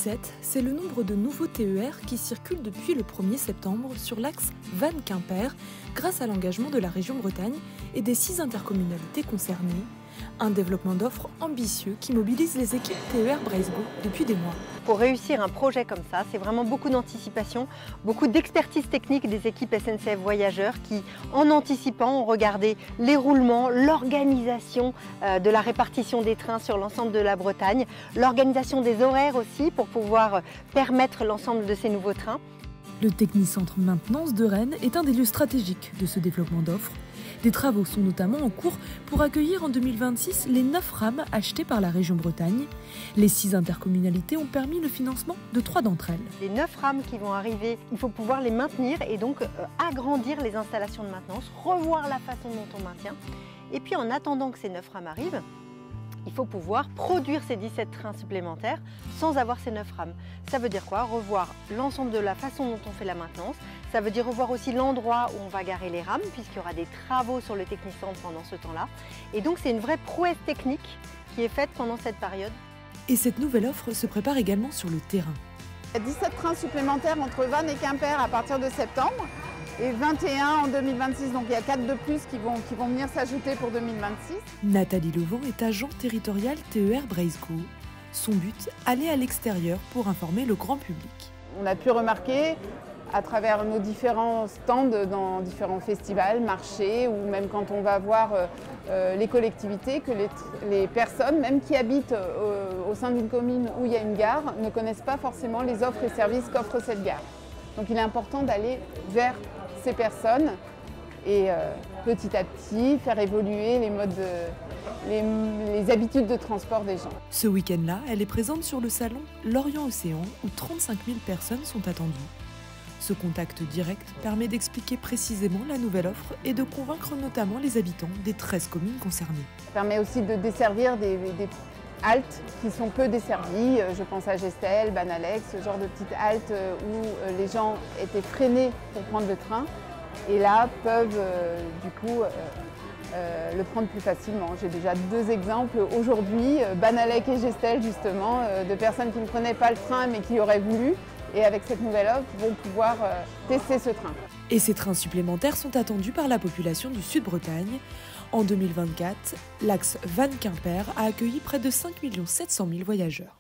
17, c'est le nombre de nouveaux TER qui circulent depuis le 1er septembre sur l'axe Vannes-Quimper grâce à l'engagement de la région Bretagne et des 6 intercommunalités concernées. Un développement d'offres ambitieux qui mobilise les équipes TER Breizego depuis des mois. Pour réussir un projet comme ça, c'est vraiment beaucoup d'anticipation, beaucoup d'expertise technique des équipes SNCF Voyageurs qui, en anticipant, ont regardé les roulements, l'organisation de la répartition des trains sur l'ensemble de la Bretagne, l'organisation des horaires aussi pour pouvoir permettre l'ensemble de ces nouveaux trains. Le Technicentre Maintenance de Rennes est un des lieux stratégiques de ce développement d'offres. Des travaux sont notamment en cours pour accueillir en 2026 les 9 rames achetées par la région Bretagne. Les 6 intercommunalités ont permis le financement de 3 d'entre elles. Les 9 rames qui vont arriver, il faut pouvoir les maintenir et donc agrandir les installations de maintenance, revoir la façon dont on maintient. Et puis en attendant que ces 9 rames arrivent, il faut pouvoir produire ces 17 trains supplémentaires sans avoir ces 9 rames. Ça veut dire quoi? Revoir l'ensemble de la façon dont on fait la maintenance. Ça veut dire revoir aussi l'endroit où on va garer les rames, puisqu'il y aura des travaux sur le Technicentre pendant ce temps-là. Et donc c'est une vraie prouesse technique qui est faite pendant cette période. Et cette nouvelle offre se prépare également sur le terrain. Il y a 17 trains supplémentaires entre Vannes et Quimper à partir de septembre et 21 en 2026, donc il y a 4 de plus qui vont venir s'ajouter pour 2026. Nathalie Levent est agent territorial TER Breizego. Son but, aller à l'extérieur pour informer le grand public. On a pu remarquer à travers nos différents stands dans différents festivals, marchés ou même quand on va voir les collectivités que les personnes, même qui habitent au sein d'une commune où il y a une gare, ne connaissent pas forcément les offres et services qu'offre cette gare. Donc il est important d'aller vers ces personnes et petit à petit faire évoluer les modes, les habitudes de transport des gens. Ce week-end-là, elle est présente sur le salon Lorient-Océan où 35 000 personnes sont attendues. Ce contact direct permet d'expliquer précisément la nouvelle offre et de convaincre notamment les habitants des 13 communes concernées. Ça permet aussi de desservir des haltes qui sont peu desservies. Je pense à Gestel, Banalex, ce genre de petites haltes où les gens étaient freinés pour prendre le train et là peuvent du coup le prendre plus facilement. J'ai déjà 2 exemples aujourd'hui, Banalec et Gestel justement, de personnes qui ne prenaient pas le train mais qui auraient voulu. Et avec cette nouvelle offre, vont pouvoir tester ce train. Et ces trains supplémentaires sont attendus par la population du Sud-Bretagne. En 2024, l'axe Vannes-Quimper a accueilli près de 5 700 000 voyageurs.